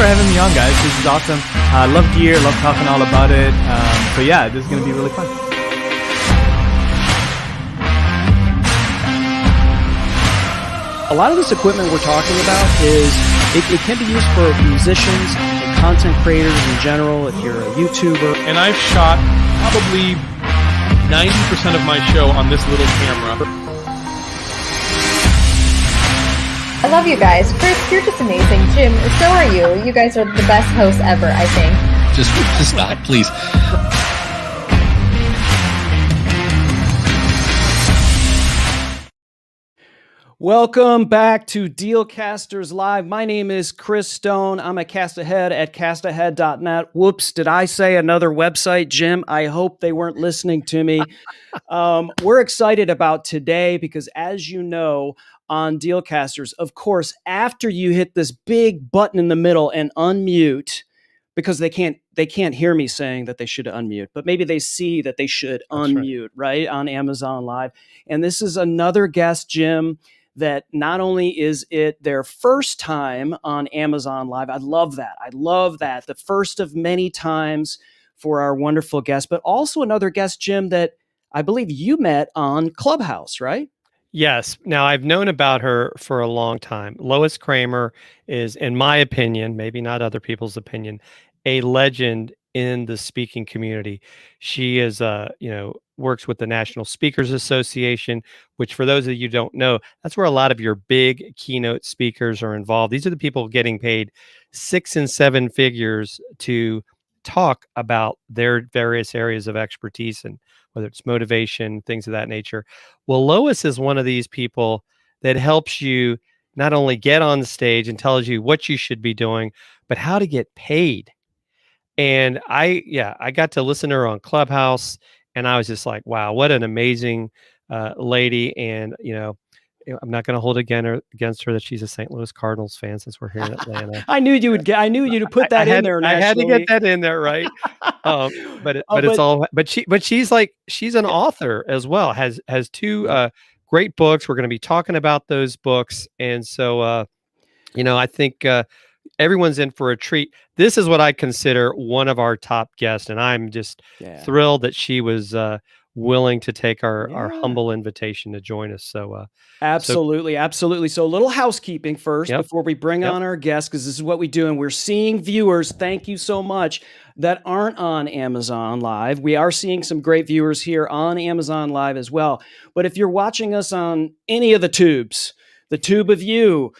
for having me on, guys. This is awesome. I love gear, love talking all about it. So yeah, this is going to be really fun. A lot of this equipment we're talking about it can be used for musicians and content creators in general, if you're a YouTuber. And I've shot probably 90% of my show on this little camera. I love you guys. Chris, you're just amazing. Jim, so are you. You guys are the best hosts ever, I think. Just stop, please. Welcome back to Dealcasters Live. My name is Chris Stone. I'm a cast ahead at castahead.net. Whoops, did I say another website, Jim? I hope they weren't listening to me. We're excited about today because, as you know, on Dealcasters, of course, after you hit this big button in the middle and unmute, because they can't hear me saying that they should unmute, but maybe they see that they should unmute, right, on Amazon Live. And this is another guest, Jim, that not only is it their first time on Amazon Live, I love that. The first of many times for our wonderful guest, but also another guest, Jim, that I believe you met on Clubhouse, right? Yes. Now, I've known about her for a long time. Lois Kramer is, in my opinion, maybe not other people's opinion, a legend in the speaking community. She is, works with the National Speakers Association, which, for those of you who don't know, that's where a lot of your big keynote speakers are involved. These are the people getting paid 6 and 7 figures to talk about their various areas of expertise, and whether it's motivation, things of that nature. Well, Lois is one of these people that helps you not only get on the stage and tells you what you should be doing, but how to get paid. And I got to listen to her on Clubhouse, and I was just like, wow, what an amazing lady. And, I'm not going to hold against her that she's a St. Louis Cardinals fan, since we're here in Atlanta. I knew you'd put that in there. I had to get that in there, right? She's an author as well. Has 2 great books. We're going to be talking about those books, and so I think everyone's in for a treat. This is what I consider one of our top guests, and I'm just thrilled that she was willing to take our humble invitation to join us. So absolutely. So a little housekeeping first before we bring on our guest, because this is what we do, and we're seeing viewers, thank you so much, that aren't on Amazon Live. We are seeing some great viewers here on Amazon Live as well. But if you're watching us on any of the tubes, the tube of you,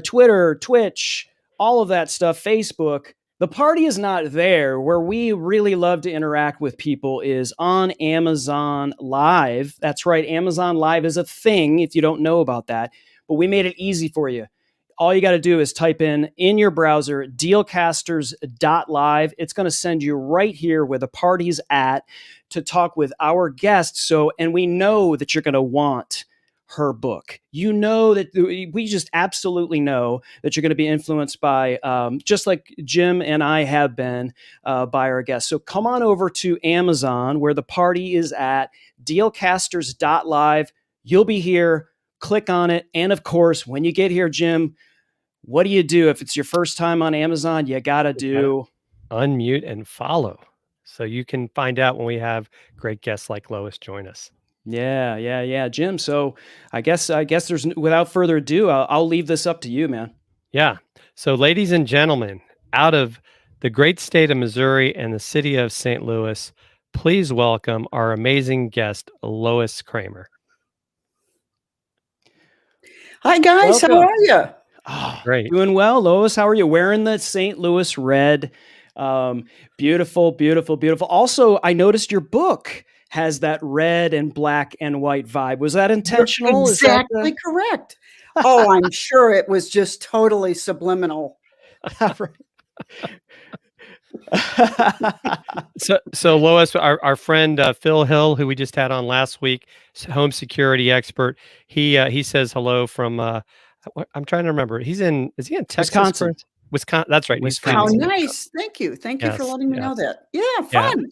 Twitter, Twitch, all of that stuff, Facebook, the party is not there. Where we really love to interact with people is on Amazon Live. That's right. Amazon Live is a thing if you don't know about that, but we made it easy for you. All you got to do is type in your browser, dealcasters.live. It's going to send you right here where the party's at to talk with our guests. And we know that you're going to want her book. We just absolutely know that you're going to be influenced by, just like Jim and I have been, by our guests. So come on over to Amazon where the party is at, dealcasters.live. You'll be here. Click on it. And of course, when you get here, Jim, what do you do? If it's your first time on Amazon, you got to do unmute and follow, so you can find out when we have great guests like Lois join us. Yeah, Jim. So I guess there's, without further ado, I'll leave this up to you, man. Yeah. So, ladies and gentlemen, out of the great state of Missouri and the city of St. Louis, please welcome our amazing guest, Lois Kramer. Hi, guys. Welcome. How are you? Oh, great. Doing well. Lois, how are you? Wearing the St. Louis red. Beautiful, beautiful, beautiful. Also, I noticed your book has that red and black and white vibe. Was that intentional? You're exactly correct. Oh, I'm sure it was just totally subliminal. So Lois, our friend Phil Hill, who we just had on last week, home security expert, he says hello from I'm trying to remember. Is he in Texas? Wisconsin. That's right. Wisconsin. How nice. Thank you for letting me know that. Yeah, fun.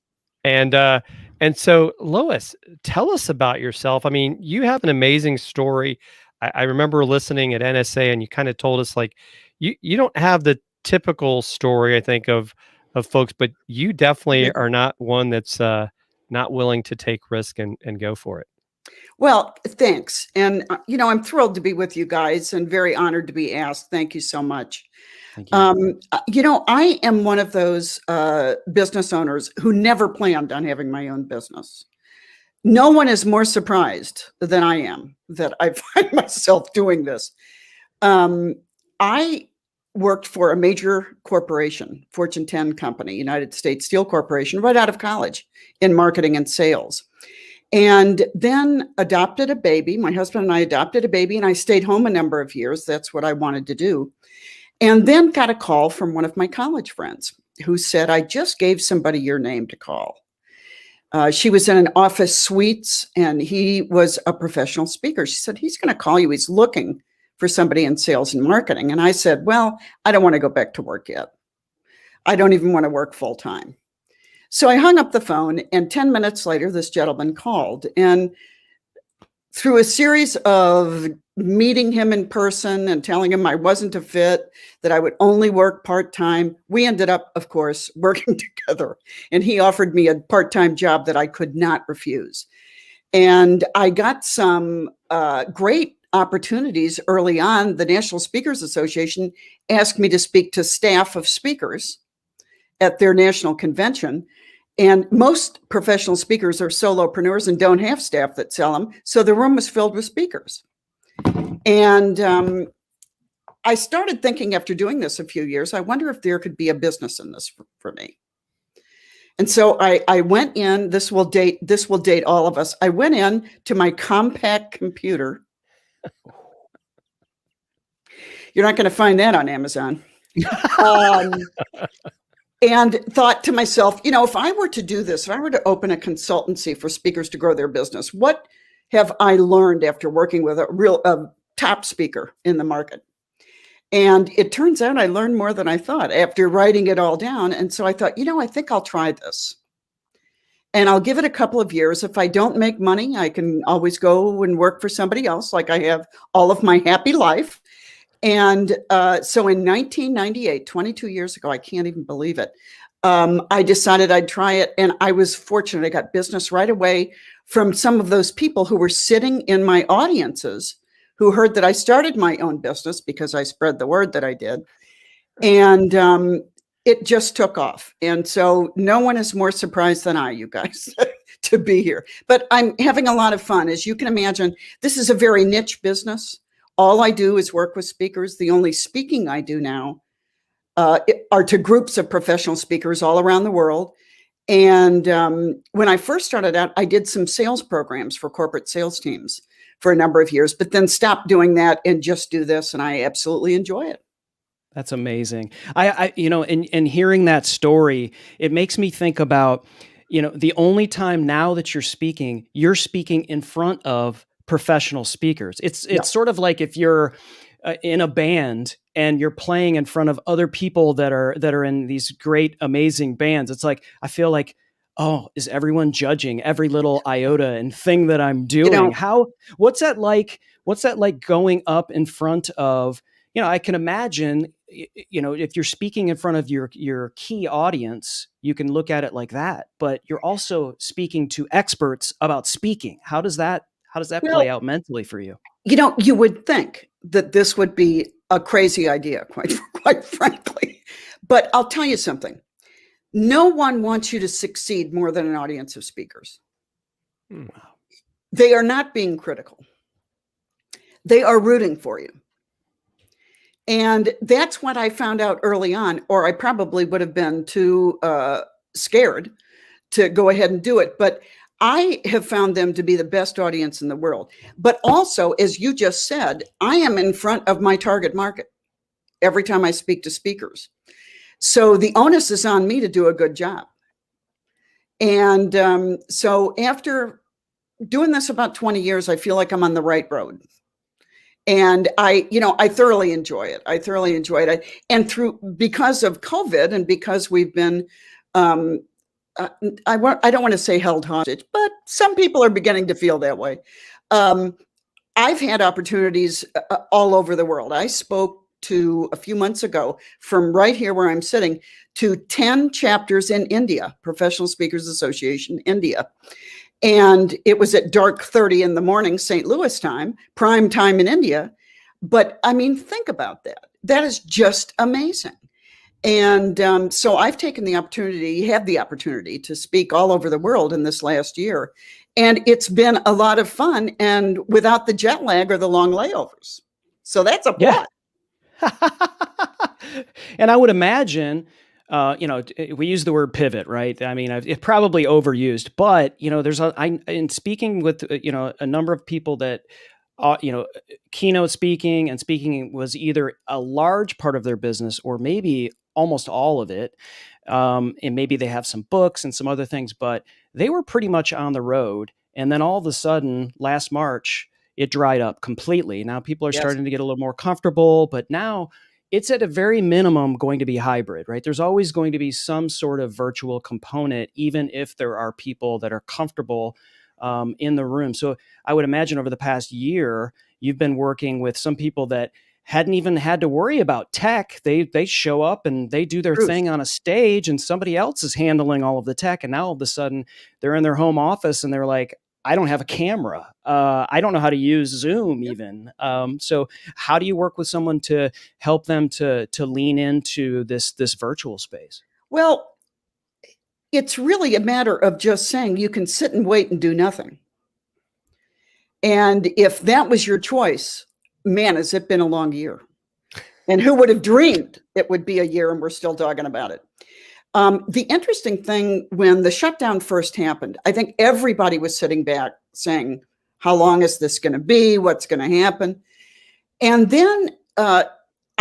Yeah. And so, Lois, tell us about yourself. I mean, you have an amazing story. I remember listening at NSA, and you kind of told us, like, you don't have the typical story, I think, of folks, but you definitely are not one that's not willing to take risk and go for it. Well, thanks. And, I'm thrilled to be with you guys and very honored to be asked. Thank you so much. Thank you. I am one of those business owners who never planned on having my own business. No one is more surprised than I am that I find myself doing this. I worked for a major corporation, Fortune 10 company, United States Steel Corporation, right out of college in marketing and sales. And then adopted a baby. My husband and I adopted a baby, and I stayed home a number of years. That's what I wanted to do. And then got a call from one of my college friends who said, I just gave somebody your name to call. She was in an office suites, and he was a professional speaker. She said, he's going to call you. He's looking for somebody in sales and marketing. And I said, well, I don't want to go back to work yet. I don't even want to work full time. So I hung up the phone, and 10 minutes later, this gentleman called. And through a series of meeting him in person and telling him I wasn't a fit, that I would only work part-time, we ended up, of course, working together. And he offered me a part-time job that I could not refuse. And I got some great opportunities early on. The National Speakers Association asked me to speak to staff of speakers at their national convention. And most professional speakers are solopreneurs and don't have staff that sell them. So the room was filled with speakers. And I started thinking after doing this a few years, I wonder if there could be a business in this for me. And so I went in, this will date all of us. I went in to my compact computer. You're not going to find that on Amazon. And thought to myself, if I were to do this, if I were to open a consultancy for speakers to grow their business, what have I learned after working with a top speaker in the market? And it turns out I learned more than I thought after writing it all down. And so I thought, I think I'll try this. And I'll give it a couple of years. If I don't make money, I can always go and work for somebody else, like I have all of my happy life. And so in 1998, 22 years ago, I can't even believe it, I decided I'd try it. And I was fortunate. I got business right away from some of those people who were sitting in my audiences who heard that I started my own business because I spread the word that I did. And it just took off. And so no one is more surprised than I, you guys, to be here. But I'm having a lot of fun. As you can imagine, this is a very niche business. All I do is work with speakers. The only speaking I do now are to groups of professional speakers all around the world. And when I first started out, I did some sales programs for corporate sales teams for a number of years, but then stopped doing that and just do this. And I absolutely enjoy it. That's amazing. In hearing that story, it makes me think about, the only time now that you're speaking in front of professional speakers. It's sort of like if you're in a band and you're playing in front of other people that are in these great, amazing bands. It's like, I feel like, oh, is everyone judging every little iota and thing that I'm doing? What's that like? What's that like going up in front of, I can imagine, if you're speaking in front of your key audience, you can look at it like that, but you're also speaking to experts about speaking. How does that play out mentally for you? You would think that this would be a crazy idea, quite frankly. But I'll tell you something. No one wants you to succeed more than an audience of speakers. Wow. They are not being critical. They are rooting for you. And that's what I found out early on, or I probably would have been too scared to go ahead and do it. But I have found them to be the best audience in the world. But also, as you just said, I am in front of my target market every time I speak to speakers. So the onus is on me to do a good job. And so after doing this about 20 years, I feel like I'm on the right road. And I thoroughly enjoy it. I thoroughly enjoy it. And because of COVID and because we've been, I don't want to say held hostage, but some people are beginning to feel that way. I've had opportunities all over the world. I spoke to a few months ago from right here where I'm sitting to 10 chapters in India, Professional Speakers Association, India. And it was at dark 30 in the morning, St. Louis time, prime time in India. But I mean, think about that. That is just amazing. And so I've taken the opportunity, had the opportunity to speak all over the world in this last year. And it's been a lot of fun and without the jet lag or the long layovers. So that's a plus. And I would imagine, we use the word pivot, right? I mean, it's probably overused, but there's in speaking with a number of people that, keynote speaking and speaking was either a large part of their business or maybe almost all of it. And maybe they have some books and some other things, but they were pretty much on the road. And then all of a sudden, last March, it dried up completely. Now people are starting to get a little more comfortable, but now it's at a very minimum going to be hybrid, right? There's always going to be some sort of virtual component, even if there are people that are comfortable in the room. So I would imagine over the past year, you've been working with some people that hadn't even had to worry about tech. They show up and they do their thing on a stage and somebody else is handling all of the tech. And now all of a sudden they're in their home office and they're like, I don't have a camera. I don't know how to use Zoom even. So how do you work with someone to help them to lean into this virtual space? Well, it's really a matter of just saying you can sit and wait and do nothing. And if that was your choice, man, has it been a long year. And who would have dreamed it would be a year and we're still talking about it? The interesting thing, when the shutdown first happened, I think everybody was sitting back saying, how long is this going to be? What's going to happen? And then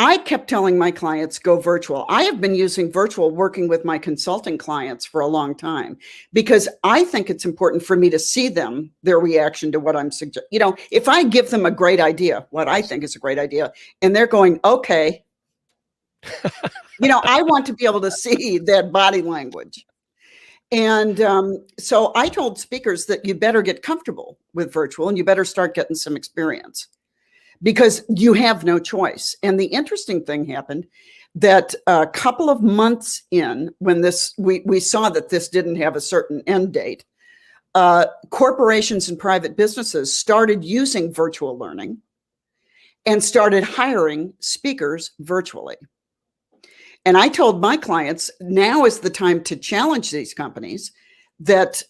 I kept telling my clients, go virtual. I have been using virtual working with my consulting clients for a long time because I think it's important for me to see them, their reaction to what I'm suggesting. If I give them a great idea, what I think is a great idea, and they're going, okay, I want to be able to see that body language. And so I told speakers that you better get comfortable with virtual and you better start getting some experience because you have no choice. And the interesting thing happened that a couple of months in, when we saw that this didn't have a certain end date, corporations and private businesses started using virtual learning and started hiring speakers virtually. And I told my clients, now is the time to challenge these companies that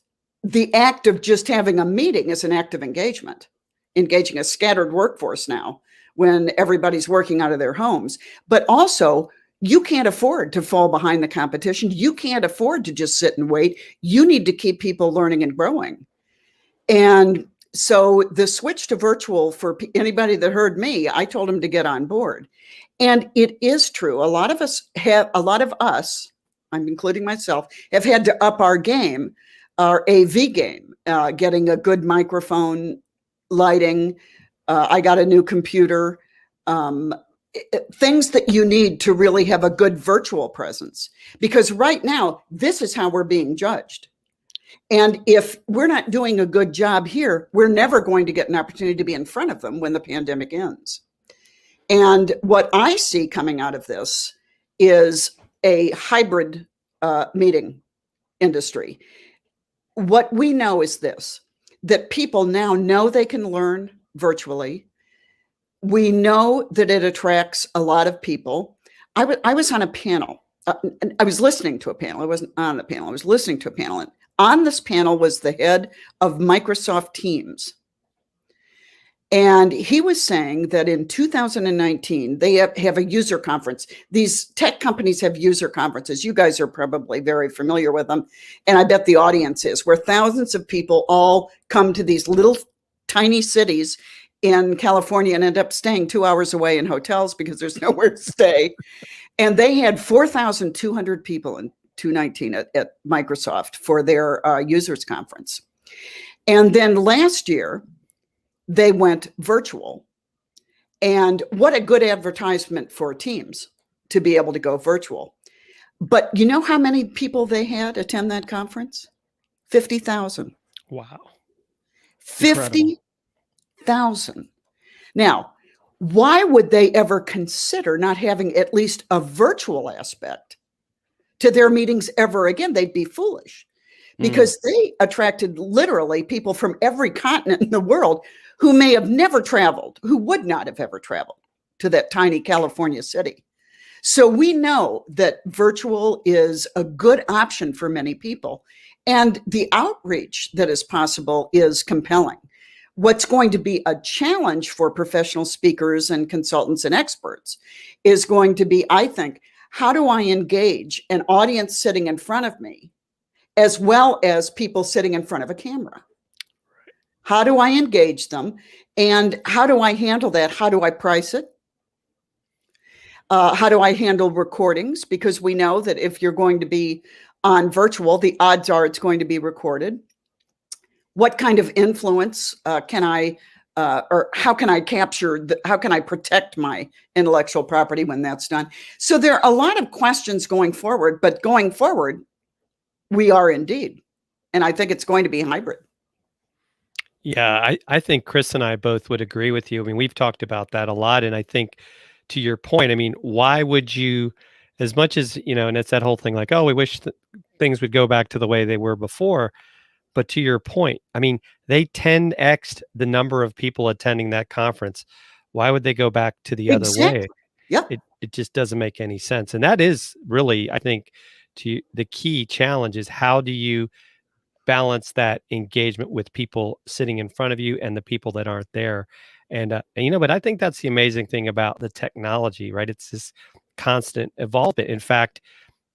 the act of just having a meeting is an act of engagement, engaging a scattered workforce now when everybody's working out of their homes. But also, you can't afford to fall behind the competition. You can't afford to just sit and wait. You need to keep people learning and growing. And so the switch to virtual, for anybody that heard me, I told them to get on board. And it is true. A lot of us, I'm including myself, have had to up our game, our AV game, getting a good microphone, lighting. I got a new computer, things that you need to really have a good virtual presence. Because right now, this is how we're being judged. And if we're not doing a good job here, we're never going to get an opportunity to be in front of them when the pandemic ends. And what I see coming out of this is a hybrid meeting industry. What we know is this, that people now know they can learn virtually. We know that it attracts a lot of people. I was on a panel. I was listening to a panel. I wasn't on the panel. I was listening to a panel. And on this panel was the head of Microsoft Teams. And he was saying that in 2019, they have a user conference. These tech companies have user conferences. You guys are probably very familiar with them. And I bet the audience is, where thousands of people all come to these little tiny cities in California and end up staying 2 hours away in hotels because there's nowhere to stay. And they had 4,200 people in 2019 at Microsoft for their users conference. And then last year, they went virtual. And what a good advertisement for Teams to be able to go virtual. But you know how many people they had attend that conference? 50,000. Wow. 50,000. Now, why would they ever consider not having at least a virtual aspect to their meetings ever again? They'd be foolish, because they attracted literally people from every continent in the world who may have never traveled, who would not have ever traveled to that tiny California city. So we know that virtual is a good option for many people, and the outreach that is possible is compelling. What's going to be a challenge for professional speakers and consultants and experts is going to be, I think, how do I engage an audience sitting in front of me as well as people sitting in front of a camera? How do I engage them? And how do I handle that? How do I price it? How do I handle recordings? Because we know that if you're going to be on virtual, the odds are it's going to be recorded. What kind of influence can I, or how can I capture, how can I protect my intellectual property when that's done? So there are a lot of questions going forward, but going forward, we are indeed. And I think it's going to be hybrid. Yeah, I think Chris and I both would agree with you. I mean, we've talked about that a lot. And I think to your point, I mean, why would you, as much as, and it's that whole thing like, oh, we wish things would go back to the way they were before. But to your point, I mean, they 10x'd the number of people attending that conference. Why would they go back to the other way? Yeah. It just doesn't make any sense. And that is really, I think, the key challenge is how do you balance that engagement with people sitting in front of you and the people that aren't there. And but I think that's the amazing thing about the technology, right? It's this constant evolvement. In fact,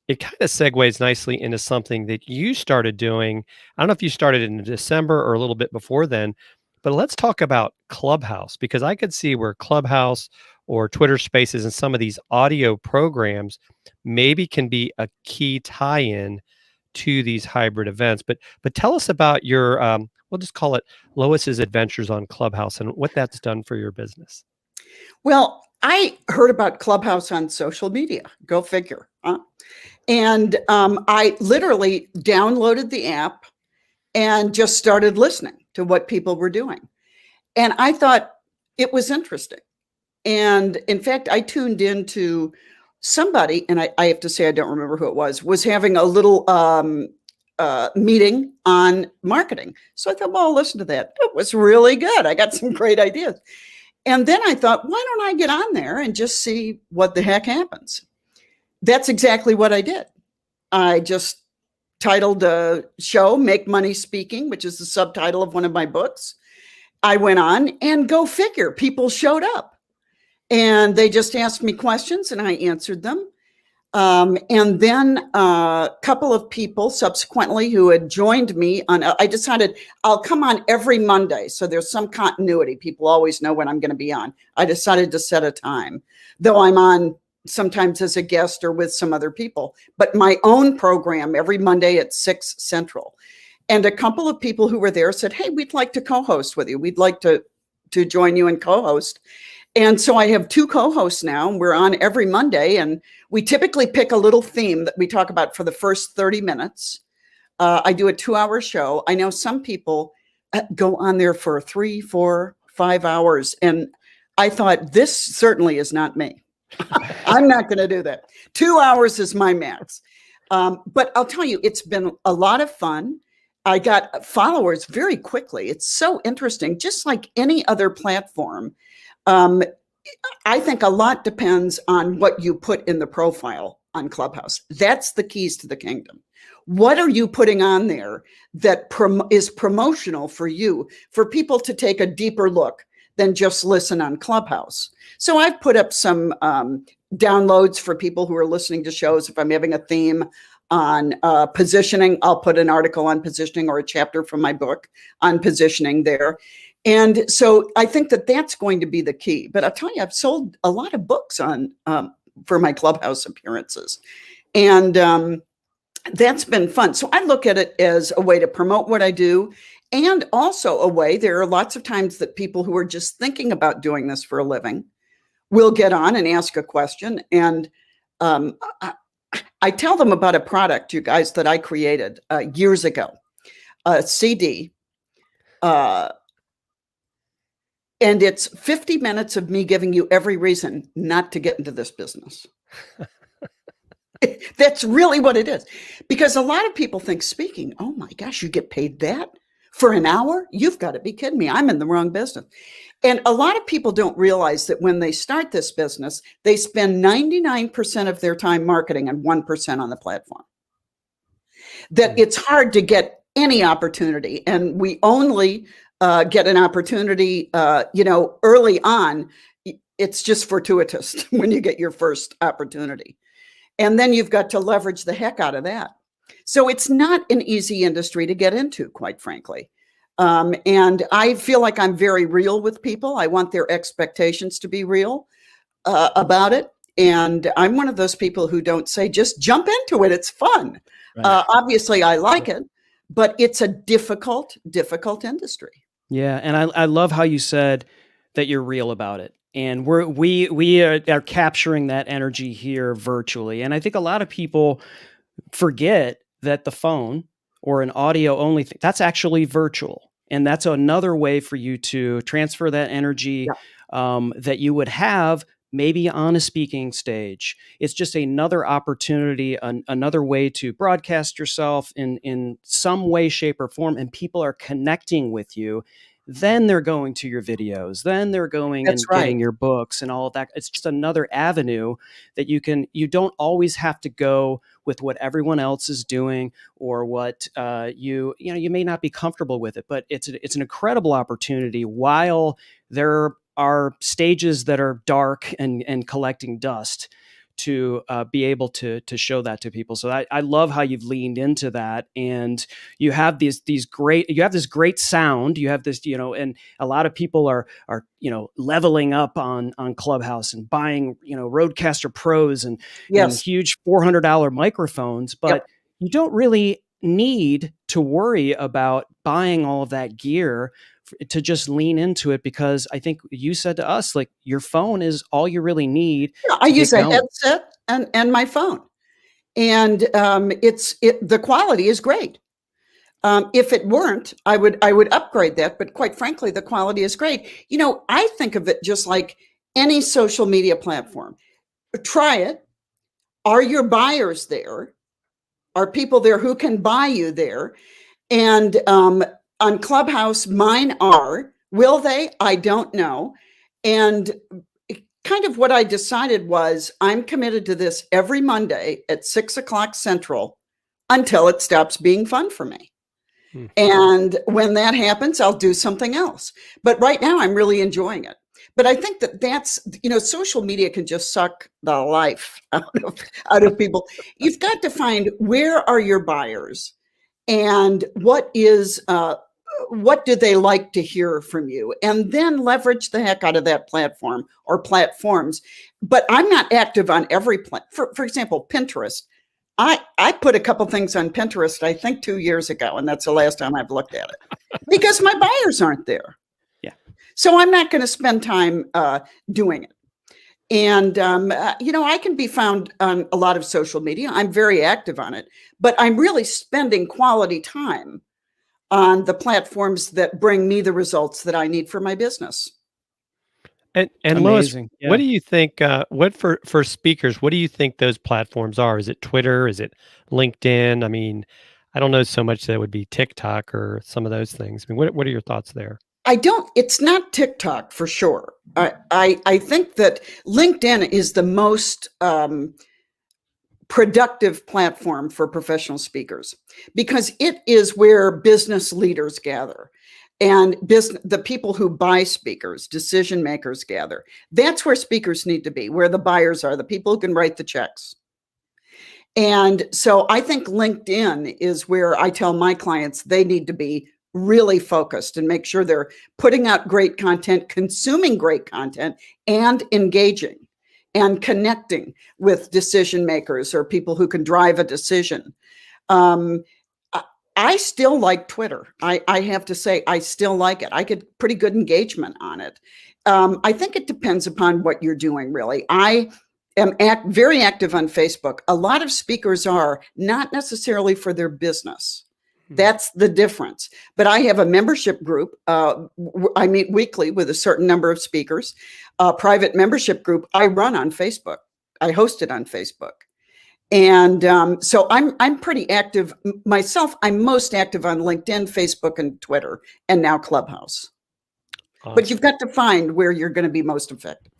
it kind of segues nicely into something that you started doing. I don't know if you started in December or a little bit before then, but let's talk about Clubhouse, because I could see where Clubhouse or Twitter Spaces and some of these audio programs maybe can be a key tie-in to these hybrid events. But tell us about your, we'll just call it Lois's Adventures on Clubhouse and what that's done for your business. Well, I heard about Clubhouse on social media. Go figure. Huh? And I literally downloaded the app and just started listening to what people were doing. And I thought it was interesting. And in fact, I tuned into somebody, and I have to say, I don't remember who it was having a little meeting on marketing. So I thought, well, I'll listen to that. It was really good. I got some great ideas. And then I thought, why don't I get on there and just see what the heck happens? That's exactly what I did. I just titled a show, Make Money Speaking, which is the subtitle of one of my books. I went on, and go figure, people showed up. And they just asked me questions and I answered them. And then a couple of people subsequently who had joined me I decided I'll come on every Monday. So there's some continuity. People always know when I'm going to be on. I decided to set a time, though I'm on sometimes as a guest or with some other people, but my own program every Monday at 6 Central. And a couple of people who were there said, hey, we'd like to co-host with you. We'd like to join you and co-host. And so I have 2 co-hosts now. We're on every Monday, and we typically pick a little theme that we talk about for the first 30 minutes. I do a 2-hour show. I know some people go on there for 3, 4, 5 hours. And I thought, this certainly is not me. I'm not going to do that. 2 hours is my max. But I'll tell you, it's been a lot of fun. I got followers very quickly. It's so interesting. Just like any other platform, I think a lot depends on what you put in the profile on Clubhouse. That's the keys to the kingdom. What are you putting on there that is promotional for you, for people to take a deeper look than just listen on Clubhouse? So I've put up some downloads for people who are listening to shows. If I'm having a theme on positioning, I'll put an article on positioning or a chapter from my book on positioning there. And so I think that that's going to be the key. But I'll tell you, I've sold a lot of books on for my Clubhouse appearances. And that's been fun. So I look at it as a way to promote what I do, and also a way, there are lots of times that people who are just thinking about doing this for a living will get on and ask a question. And I tell them about a product, you guys, that I created years ago, a CD. And it's 50 minutes of me giving you every reason not to get into this business. That's really what it is. Because a lot of people think speaking, oh my gosh, you get paid that for an hour? You've got to be kidding me. I'm in the wrong business. And a lot of people don't realize that when they start this business, they spend 99% of their time marketing and 1% on the platform. That it's hard to get any opportunity. And we only get an opportunity, early on. It's just fortuitous when you get your first opportunity. And then you've got to leverage the heck out of that. So it's not an easy industry to get into, quite frankly. And I feel like I'm very real with people. I want their expectations to be real about it. And I'm one of those people who don't say, just jump into it. It's fun. Right. Obviously, I like it, but it's a difficult industry. Yeah, and I love how you said that you're real about it. And we are capturing that energy here virtually. And I think a lot of people forget that the phone or an audio only thing, that's actually virtual. And that's another way for you to transfer that energy that you would have maybe on a speaking stage. It's just another opportunity, another way to broadcast yourself in some way, shape, or form. And people are connecting with you. Then they're going to your videos. Then they're going That's and right. getting your books and all of that. It's just another avenue that you don't always have to go with what everyone else is doing or what you may not be comfortable with it, but it's an incredible opportunity while there are stages that are dark and collecting dust to be able to show that to people. So I love how you've leaned into that, and you have this great sound. You have this, and a lot of people are leveling up on Clubhouse and buying Rodecaster Pros and huge $400 microphones, but you don't really need to worry about buying all of that gear to just lean into it, because I think you said to us, like, your phone is all you really need. Yeah, I use a headset and my phone, and the quality is great. If it weren't, I would upgrade that. But quite frankly, the quality is great. I think of it just like any social media platform. Try it. Are your buyers there? Are people there who can buy you there? And on Clubhouse, mine are. Will they? I don't know. And kind of what I decided was I'm committed to this every Monday at 6:00 Central until it stops being fun for me. And when that happens, I'll do something else. But right now, I'm really enjoying it. But I think that's, social media can just suck the life out of people. You've got to find, where are your buyers, and what do they like to hear from you? And then leverage the heck out of that platform or platforms. But I'm not active on every for example, Pinterest. I put a couple things on Pinterest, I think 2 years ago, and that's the last time I've looked at it because my buyers aren't there. Yeah. So I'm not going to spend time doing it. And, I can be found on a lot of social media. I'm very active on it, but I'm really spending quality time on the platforms that bring me the results that I need for my business. And Lois, what do you think, what for speakers, what do you think those platforms are? Is it Twitter? Is it LinkedIn? I mean, I don't know so much that it would be TikTok or some of those things. I mean, what are your thoughts there? It's not TikTok for sure. I think that LinkedIn is the most productive platform for professional speakers, because it is where business leaders gather. And the people who buy speakers, decision makers, gather. That's where speakers need to be, where the buyers are, the people who can write the checks. And so I think LinkedIn is where I tell my clients they need to be really focused and make sure they're putting out great content, consuming great content, and engaging and connecting with decision makers or people who can drive a decision. I still like Twitter. I have to say, I still like it. I get pretty good engagement on it. I think it depends upon what you're doing, really. I am very active on Facebook. A lot of speakers are not necessarily for their business. That's the difference. But I have a membership group. I meet weekly with a certain number of speakers. A private membership group I run on Facebook. I host it on Facebook. And so I'm pretty active myself. I'm most active on LinkedIn, Facebook, and Twitter, and now Clubhouse. Awesome. But you've got to find where you're going to be most effective.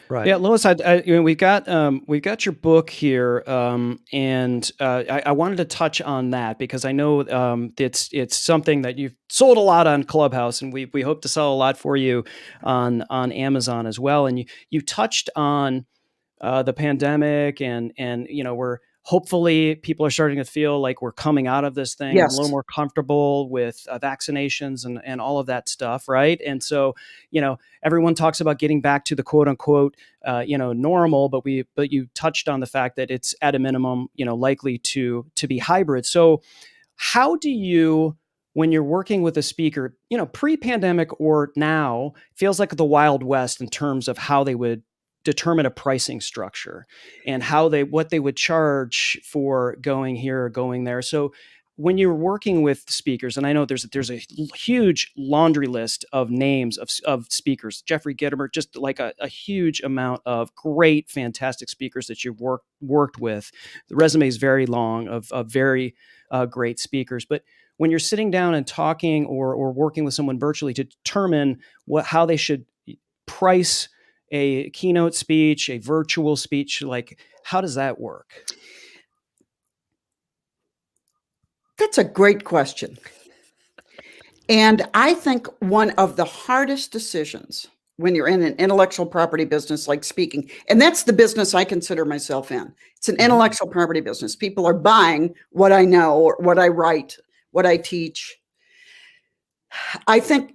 Right. Yeah, Lois, we've got your book here, and I wanted to touch on that because I know it's something that you've sold a lot on Clubhouse, and we hope to sell a lot for you on Amazon as well. And you touched on the pandemic, and we're hopefully people are starting to feel like we're coming out of this thing a little more comfortable with vaccinations and all of that stuff, right? And so, everyone talks about getting back to the quote unquote, normal, but you touched on the fact that it's at a minimum, likely to be hybrid. So how do you, when you're working with a speaker, pre-pandemic or now, feels like the Wild West in terms of how they would determine a pricing structure and what they would charge for going here or going there. So when you're working with speakers, and I know there's a huge laundry list of names of speakers, Jeffrey Gitomer, just like a huge amount of great, fantastic speakers that you've worked with. The resume is very long of very great speakers. But when you're sitting down and talking or working with someone virtually to determine how they should price a keynote speech, a virtual speech, like how does that work? That's a great question. And I think one of the hardest decisions when you're in an intellectual property business like speaking, and that's the business I consider myself in. It's an intellectual property business. People are buying what I know or what I write, what I teach. I think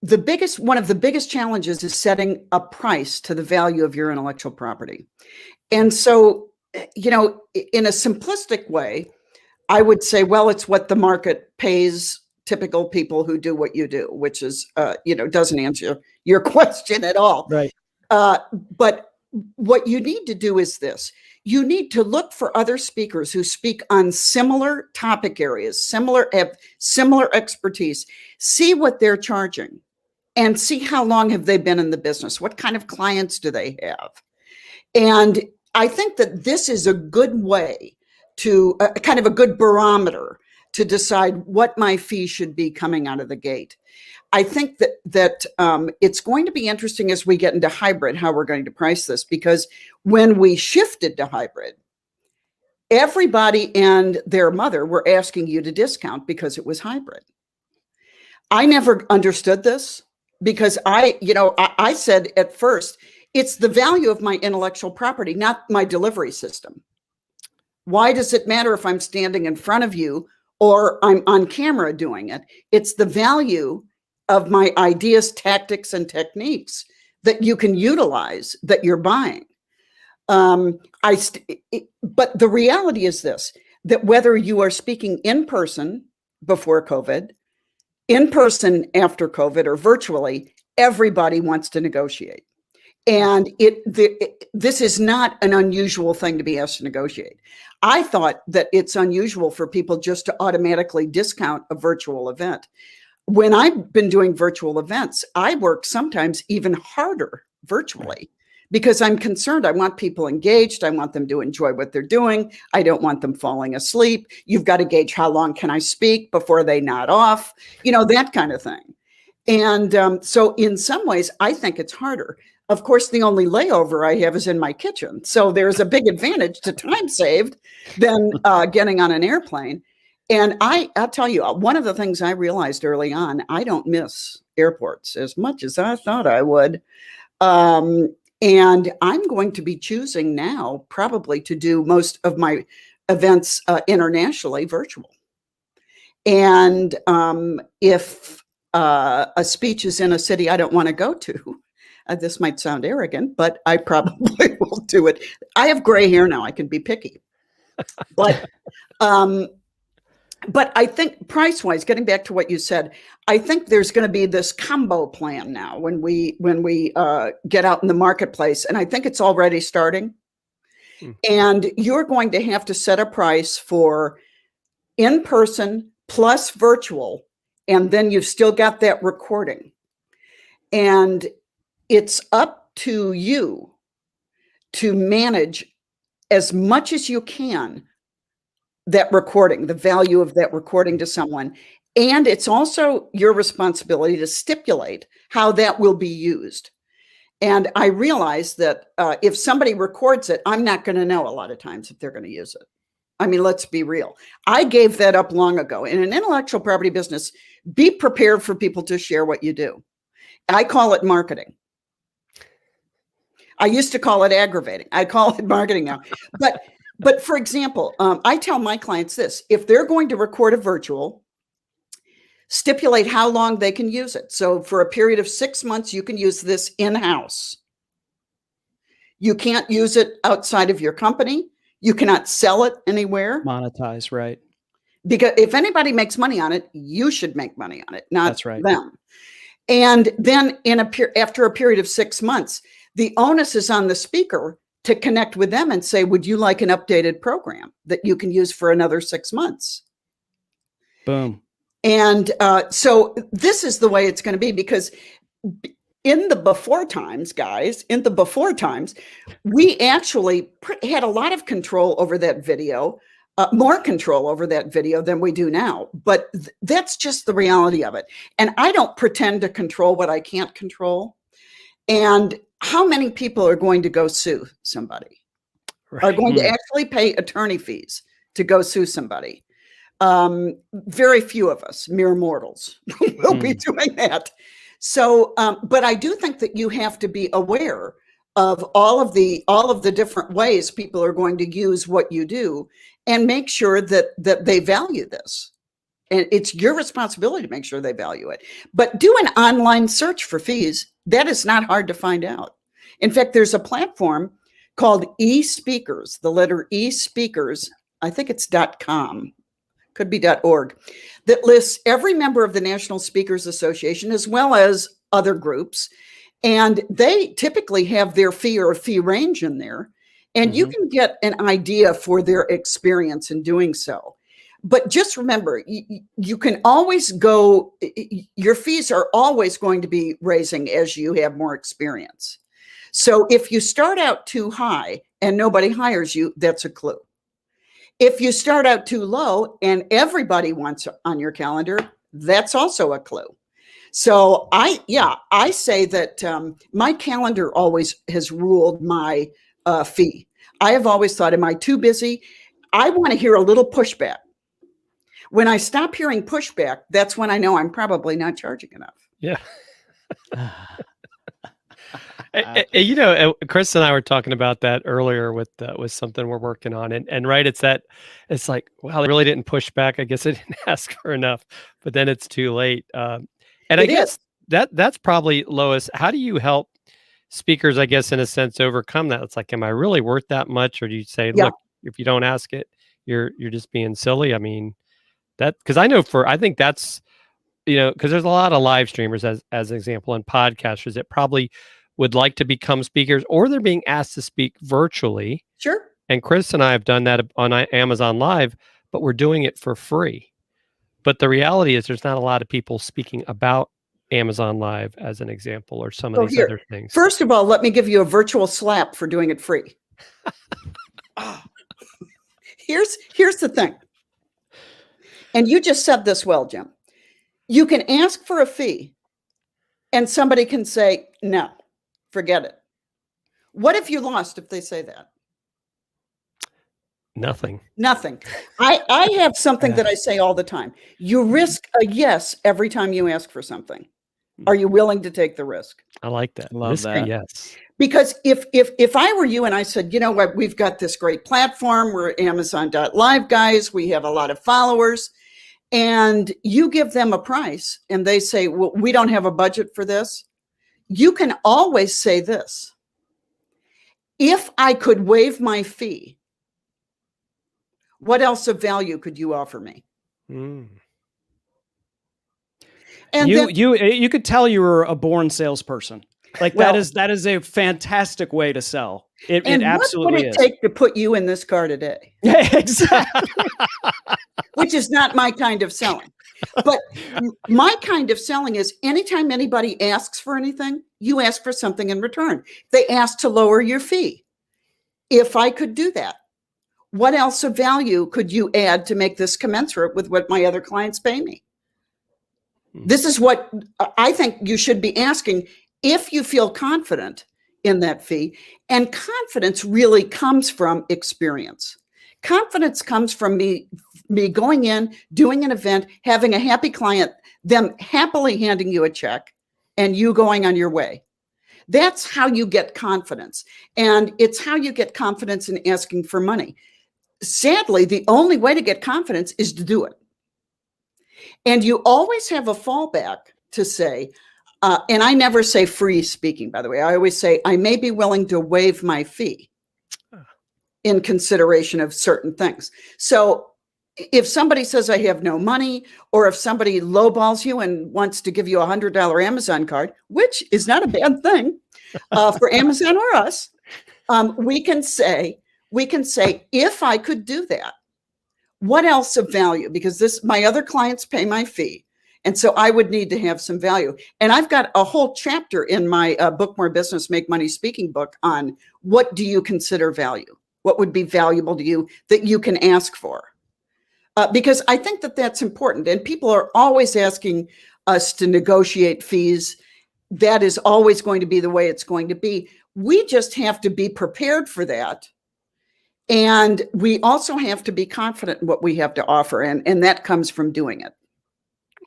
one of the biggest challenges is setting a price to the value of your intellectual property. And so, in a simplistic way, I would say, well, it's what the market pays typical people who do what you do, which is, doesn't answer your question at all. Right. But what you need to do is this. You need to look for other speakers who speak on similar topic areas, have similar expertise, see what they're charging, and see how long have they been in the business? What kind of clients do they have? And I think that this is a good way to kind of a good barometer to decide what my fee should be coming out of the gate. I think that it's going to be interesting as we get into hybrid, how we're going to price this, because when we shifted to hybrid, everybody and their mother were asking you to discount because it was hybrid. I never understood this because I said at first, it's the value of my intellectual property, not my delivery system. Why does it matter if I'm standing in front of you or I'm on camera doing it? It's the value of my ideas, tactics, and techniques that you can utilize that you're buying. But the reality is this, that whether you are speaking in person before COVID, in person after COVID, or virtually, everybody wants to negotiate. And this is not an unusual thing to be asked to negotiate. I thought that it's unusual for people just to automatically discount a virtual event. When I've been doing virtual events, I work sometimes even harder virtually because I'm concerned. I want people engaged. I want them to enjoy what they're doing. I don't want them falling asleep. You've got to gauge how long can I speak before they nod off, that kind of thing. And so in some ways, I think it's harder. Of course, the only layover I have is in my kitchen. So there's a big advantage to time saved than getting on an airplane. And I'll tell you, one of the things I realized early on, I don't miss airports as much as I thought I would. And I'm going to be choosing now probably to do most of my events internationally virtual. And if a speech is in a city I don't want to go to, this might sound arrogant, but I probably will do it. I have gray hair now. I can be picky. But I think price-wise, getting back to what you said, I think there's going to be this combo plan now when we get out in the marketplace, and I think it's already starting. And you're going to have to set a price for in person plus virtual, and then you've still got that recording. And it's up to you to manage as much as you can that recording, the value of that recording to someone. And it's also your responsibility to stipulate how that will be used. And I realize that if somebody records it, I'm not going to know a lot of times if they're going to use it. I mean, let's be real. I gave that up long ago. In an intellectual property business, be prepared for people to share what you do. I call it marketing. I used to call it aggravating. I call it marketing now. But for example, I tell my clients this: if they're going to record a virtual, stipulate how long they can use it. So for a period of 6 months, you can use this in-house. You can't use it outside of your company. You cannot sell it anywhere. Monetize, right? Because if anybody makes money on it, you should make money on it, not That's right. them. And then after a period of 6 months, the onus is on the speaker to connect with them and say, would you like an updated program that you can use for another 6 months? Boom. And so this is the way it's going to be, because in the before times, guys, we actually had a lot of control over that video, more control over that video than we do now. But that's just the reality of it. And I don't pretend to control what I can't control. And how many people are going to go sue somebody? Right. Are going to actually pay attorney fees to go sue somebody? Very few of us, mere mortals, will be doing that. So, but I do think that you have to be aware of all of the different ways people are going to use what you do, and make sure that they value this. And it's your responsibility to make sure they value it. But do an online search for fees. That is not hard to find out. In fact, there's a platform called eSpeakers, the letter eSpeakers, I think it's .com, could be .org, that lists every member of the National Speakers Association as well as other groups. And they typically have their fee or fee range in there. And you can get an idea for their experience in doing so. But just remember, you can always go, your fees are always going to be raising as you have more experience. So if you start out too high and nobody hires you, that's a clue. If you start out too low and everybody wants on your calendar, that's also a clue. So I say that my calendar always has ruled my fee. I have always thought, am I too busy? I want to hear a little pushback. When I stop hearing pushback, that's when I know I'm probably not charging enough. Yeah. You know, Chris and I were talking about that earlier with something we're working on, and right, it's like, wow, they really didn't push back. I guess I didn't ask for enough, but then it's too late. And I guess that's probably, Lois, how do you help speakers, I guess, in a sense, overcome that? It's like, am I really worth that much? Or do you say, look, if you don't ask it, you're just being silly? I mean, because I think that's, you know, because there's a lot of live streamers as an example, and podcasters that probably would like to become speakers, or they're being asked to speak virtually. Sure. And Chris and I have done that on Amazon Live, but we're doing it for free. But the reality is there's not a lot of people speaking about Amazon Live as an example, or some of these other things. First of all, let me give you a virtual slap for doing it free. Here's the thing. And you just said this well, Jim. You can ask for a fee and somebody can say, no, forget it. What if you lost if they say that? Nothing. I have something that I say all the time. You risk a yes every time you ask for something. Are you willing to take the risk? I like that. Love that. Yes. Because if I were you and I said, you know what, we've got this great platform, we're Amazon.live guys, we have a lot of followers, and you give them a price and they say, well, we don't have a budget for this. You can always say this: if I could waive my fee, what else of value could you offer me? And you you could tell you were a born salesperson. Like, that is a fantastic way to sell. It absolutely is. What would it take to put you in this car today? Exactly. which is not my kind of selling. But my kind of selling is anytime anybody asks for anything, you ask for something in return. They ask to lower your fee. If I could do that, what else of value could you add to make this commensurate with what my other clients pay me? This is what I think you should be asking if you feel confident in that fee. And confidence really comes from experience. Confidence comes from me going in, doing an event, having a happy client, them happily handing you a check, and you going on your way. That's how you get confidence. And it's how you get confidence in asking for money. Sadly, the only way to get confidence is to do it. And you always have a fallback to say, and I never say free speaking, by the way. I always say, I may be willing to waive my fee in consideration of certain things. So if somebody says I have no money, or if somebody lowballs you and wants to give you a $100 Amazon card, which is not a bad thing for Amazon or us, we can say, if I could do that, what else of value? Because my other clients pay my fee. And so I would need to have some value. And I've got a whole chapter in my Book More Business, Make Money speaking book on what do you consider value? What would be valuable to you that you can ask for? Because I think that that's important. And people are always asking us to negotiate fees. That is always going to be the way it's going to be. We just have to be prepared for that. And we also have to be confident in what we have to offer. And that comes from doing it.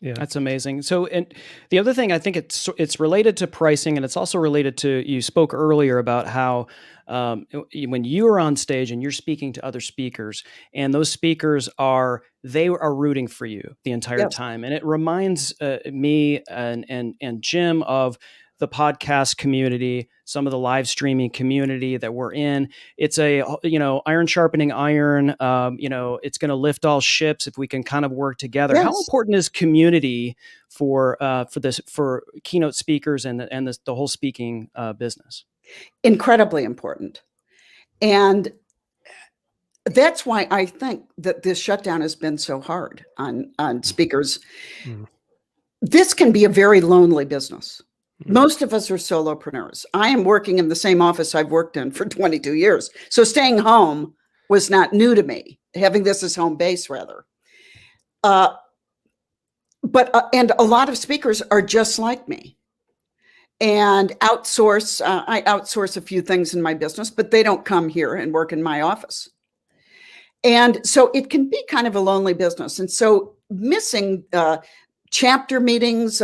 Yeah, that's amazing. So, and the other thing, I think it's related to pricing, and it's also related to, you spoke earlier about how when you are on stage and you're speaking to other speakers, and those speakers are rooting for you the entire time, and it reminds me and Jim of the podcast community, some of the live streaming community that we're in. It's a, iron sharpening iron. It's going to lift all ships if we can kind of work together. Yes. How important is community for keynote speakers and the whole speaking business? Incredibly important. And that's why I think that this shutdown has been so hard on speakers. This can be a very lonely business. Most of us are solopreneurs. I am working in the same office I've worked in for 22 years. So staying home was not new to me, having this as home base rather. And a lot of speakers are just like me and outsource. I outsource a few things in my business, but they don't come here and work in my office. And so it can be kind of a lonely business. And so missing chapter meetings,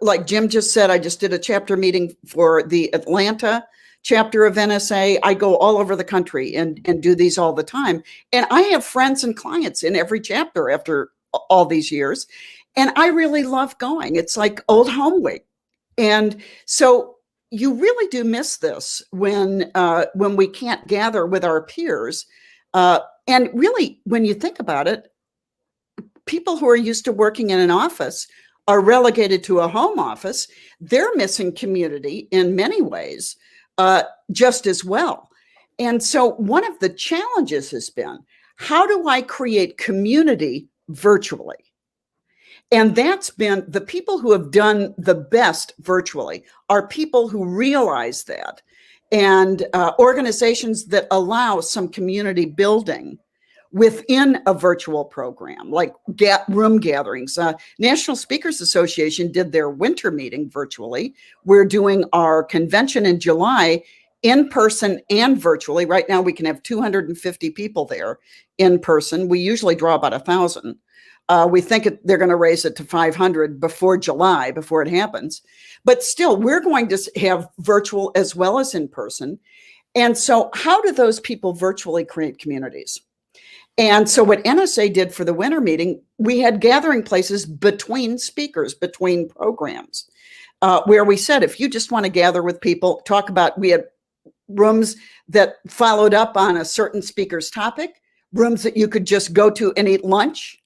like Jim just said, I just did a chapter meeting for the Atlanta chapter of NSA. I go all over the country and do these all the time. And I have friends and clients in every chapter after all these years. And I really love going. It's like old home week. And so you really do miss this when we can't gather with our peers. And really, when you think about it, people who are used to working in an office are relegated to a home office. They're missing community in many ways, just as well. And so one of the challenges has been, how do I create community virtually? And that's been, the people who have done the best virtually are people who realize that, and organizations that allow some community building within a virtual program, like room gatherings. National Speakers Association did their winter meeting virtually. We're doing our convention in July in person and virtually. Right now we can have 250 people there in person. We usually draw about 1,000. We think they're going to raise it to 500 before July, before it happens. But still, we're going to have virtual as well as in person. And so how do those people virtually create communities? And so what NSA did for the winter meeting, we had gathering places between speakers, between programs, where we said, if you just want to gather with people, talk about, we had rooms that followed up on a certain speaker's topic, rooms that you could just go to and eat lunch,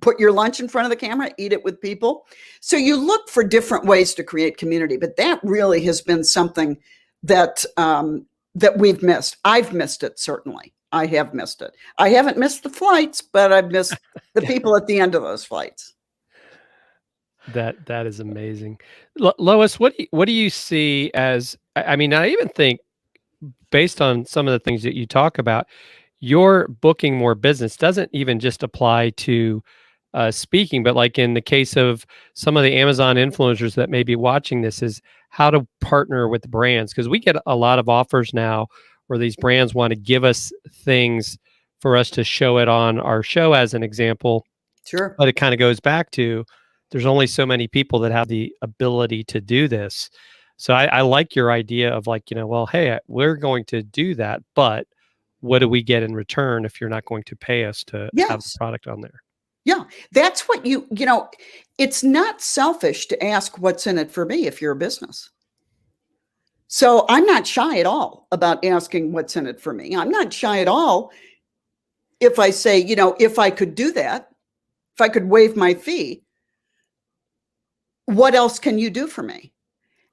put your lunch in front of the camera, eat it with people. So you look for different ways to create community, but that really has been something that, that we've missed. I've missed it, certainly. I have missed it. I haven't missed the flights, but I've missed the people at the end of those flights. That is amazing. Lois, what do you see as, I mean, I even think based on some of the things that you talk about, your booking more business doesn't even just apply to speaking, but like in the case of some of the Amazon influencers that may be watching this, is how to partner with brands. Because we get a lot of offers now where these brands want to give us things for us to show it on our show as an example. Sure. But it kind of goes back to there's only so many people that have the ability to do this. So I like your idea of like, well, hey, we're going to do that, but what do we get in return if you're not going to pay us to have the Yes. product on there? Yeah. That's what it's not selfish to ask what's in it for me if you're a business. So I'm not shy at all about asking what's in it for me. I'm not shy at all if I say, if I could do that, if I could waive my fee, what else can you do for me?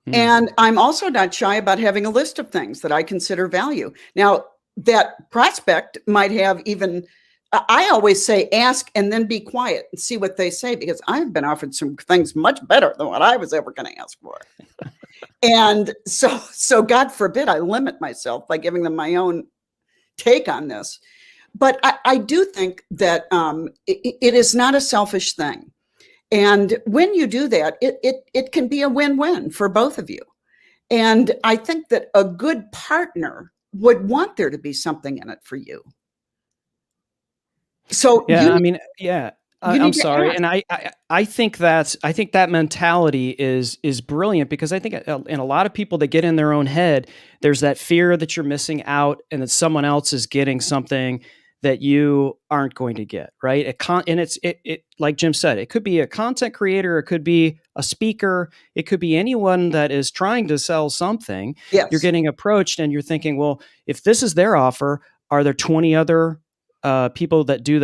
And I'm also not shy about having a list of things that I consider value. Now, that prospect might have even, I always say, ask and then be quiet and see what they say, because I've been offered some things much better than what I was ever going to ask for. And so God forbid I limit myself by giving them my own take on this. But I do think that it is not a selfish thing. And when you do that, it can be a win-win for both of you. And I think that a good partner would want there to be something in it for you. So I'm sorry, and I think that mentality is brilliant, because I think in a lot of people that get in their own head, there's that fear that you're missing out and that someone else is getting something that you aren't going to get, right? And it's like Jim said, it could be a content creator, it could be a speaker, it could be anyone that is trying to sell something. Yes. You're getting approached and you're thinking, well, if this is their offer, are there 20 other people that do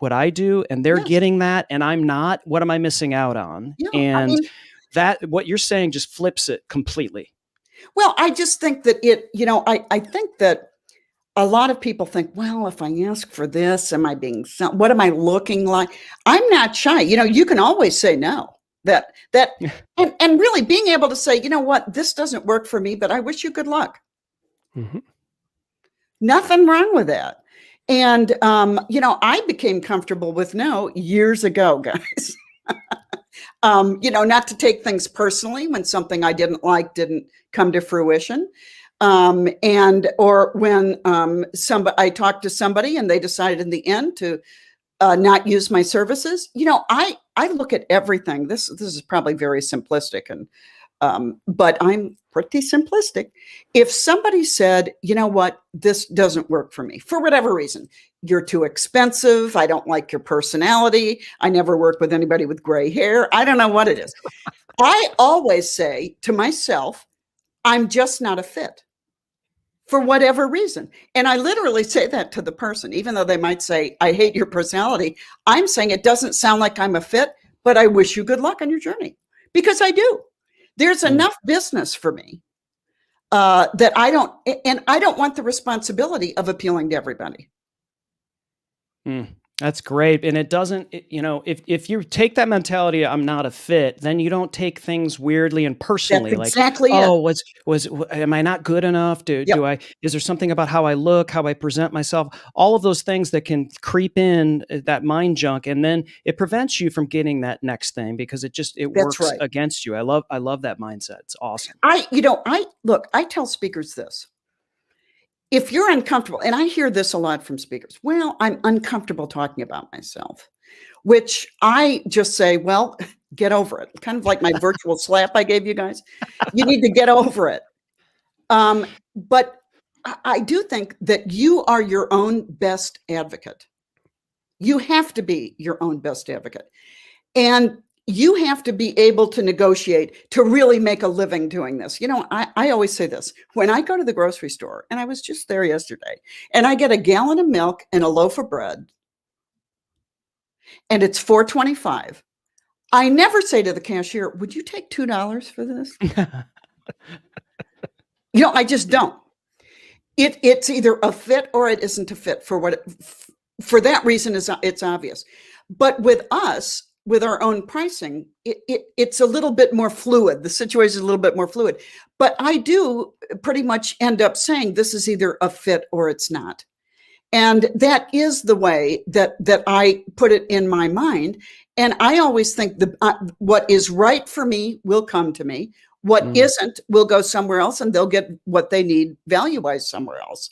what I do, and they're getting that and I'm not? What am I missing out on? Yeah, and that what you're saying just flips it completely. Well, I just think that I think that a lot of people think, well, if I ask for this, what am I looking like? I'm not shy. You can always say no. And really being able to say, what, this doesn't work for me, but I wish you good luck. Mm-hmm. Nothing wrong with that. And, I became comfortable with no years ago, guys. Not to take things personally when something I didn't like didn't come to fruition. Or when I talked to somebody and they decided in the end to not use my services. I look at everything. This is probably very simplistic, but I'm pretty simplistic. If somebody said, you know what, this doesn't work for me for whatever reason, you're too expensive, I don't like your personality, I never work with anybody with gray hair, I don't know what it is. I always say to myself, I'm just not a fit for whatever reason. And I literally say that to the person, even though they might say, I hate your personality. I'm saying it doesn't sound like I'm a fit, but I wish you good luck on your journey, because I do. There's enough business for me that I don't want the responsibility of appealing to everybody. That's great. And it doesn't, if you take that mentality, I'm not a fit, then you don't take things weirdly and personally. That's exactly it. Am I not good enough? Is there something about how I look, how I present myself? All of those things that can creep in, that mind junk. And then it prevents you from getting that next thing, because it works against you. I love that mindset. It's awesome. I tell speakers this. If you're uncomfortable, and I hear this a lot from speakers, well, I'm uncomfortable talking about myself, which I just say, well, get over it. Kind of like my virtual slap I gave you guys. You need to get over it. But I do think that you are your own best advocate. You have to be your own best advocate. And you have to be able to negotiate to really make a living doing this. I always say this. When I go to the grocery store, and I was just there yesterday, and I get a gallon of milk and a loaf of bread, and it's $4.25, I never say to the cashier, would you take $2 for this? I just don't. It's either a fit or it isn't a fit for that reason it's obvious. But with us, with our own pricing, it's a little bit more fluid. The situation is a little bit more fluid. But I do pretty much end up saying this is either a fit or it's not. And that is the way that I put it in my mind. And I always think what is right for me will come to me. What isn't will go somewhere else, and they'll get what they need value-wise somewhere else.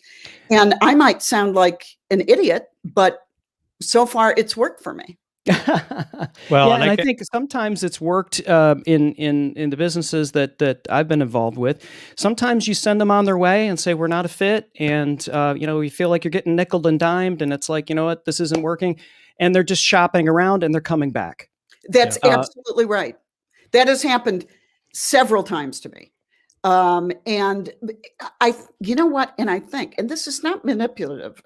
And I might sound like an idiot, but so far it's worked for me. Well, yeah, and I think sometimes it's worked in the businesses that I've been involved with. Sometimes you send them on their way and say we're not a fit, and you feel like you're getting nickeled and dimed, and it's like, you know what, this isn't working, and they're just shopping around and they're coming back. That's absolutely right. That has happened several times to me. And you know what? And I think, and this is not manipulative,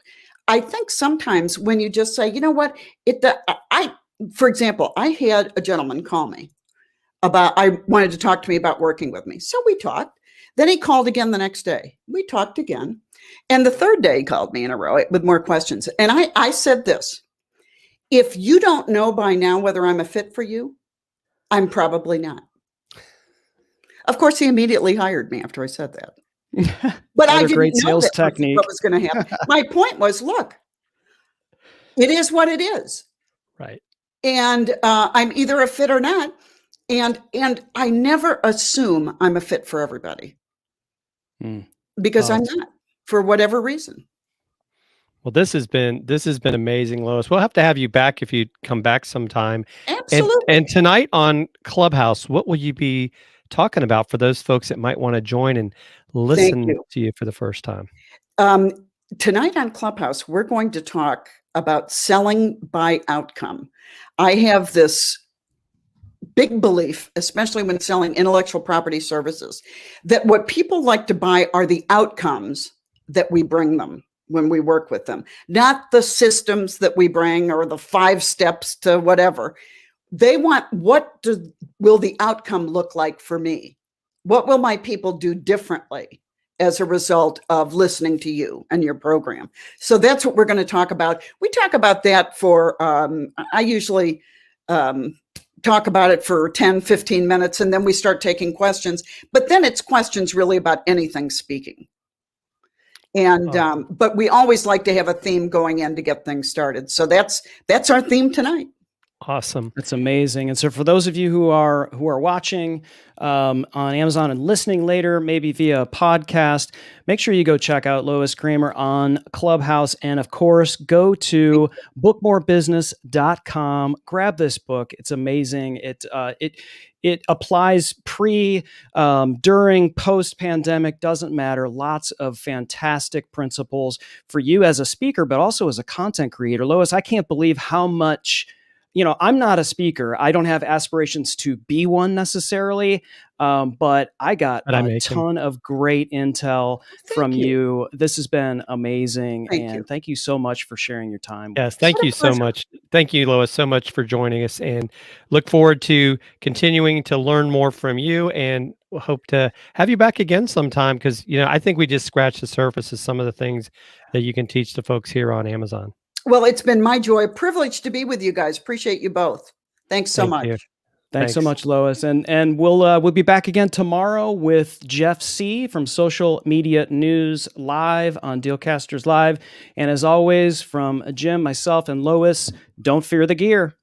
I think sometimes when you just say, you know what, for example, I had a gentleman call me I wanted to talk to me about working with me. So we talked. Then he called again the next day. We talked again. And the third day he called me in a row with more questions. And I said this, if you don't know by now whether I'm a fit for you, I'm probably not. Of course, he immediately hired me after I said that. But I didn't great know sales that technique. what was going to happen. My point was, look, it is what it is. right. And I'm either a fit or not. And I never assume I'm a fit for everybody because I'm not, for whatever reason. Well, this has been amazing, Lois. We'll have to have you back if you come back sometime. Absolutely. And tonight on Clubhouse, what will you be talking about for those folks that might want to join and listen to you for the first time? Tonight on Clubhouse, we're going to talk about selling by outcome. I have this big belief, especially when selling intellectual property services, that what people like to buy are the outcomes that we bring them when we work with them, not the systems that we bring or the 5 steps to whatever. They want, will the outcome look like for me? What will my people do differently as a result of listening to you and your program? So that's what we're going to talk about. We talk about that for, I usually talk about it for 10, 15 minutes, and then we start taking questions. But then it's questions really about anything speaking. And but we always like to have a theme going in to get things started. So that's our theme tonight. Awesome. That's amazing. And so for those of you who are watching on Amazon and listening later, maybe via podcast, make sure you go check out Lois Kramer on Clubhouse. And of course, go to bookmorebusiness.com. Grab this book. It's amazing. It applies during, post-pandemic, doesn't matter. Lots of fantastic principles for you as a speaker, but also as a content creator. Lois, I can't believe how much, I'm not a speaker. I don't have aspirations to be one necessarily, but I got a ton of great intel from you. This has been amazing. Thank you so much for sharing your time. Yes, thank you so much. Thank you, Lois, so much for joining us, and look forward to continuing to learn more from you, and hope to have you back again sometime, because I think we just scratched the surface of some of the things that you can teach the folks here on Amazon. Well, it's been my joy, privilege to be with you guys. Appreciate you both. Thanks so much. Thanks so much, Lois. And we'll be back again tomorrow with Jeff C. from Social Media News Live on Dealcasters Live. And as always, from Jim, myself, and Lois, don't fear the gear.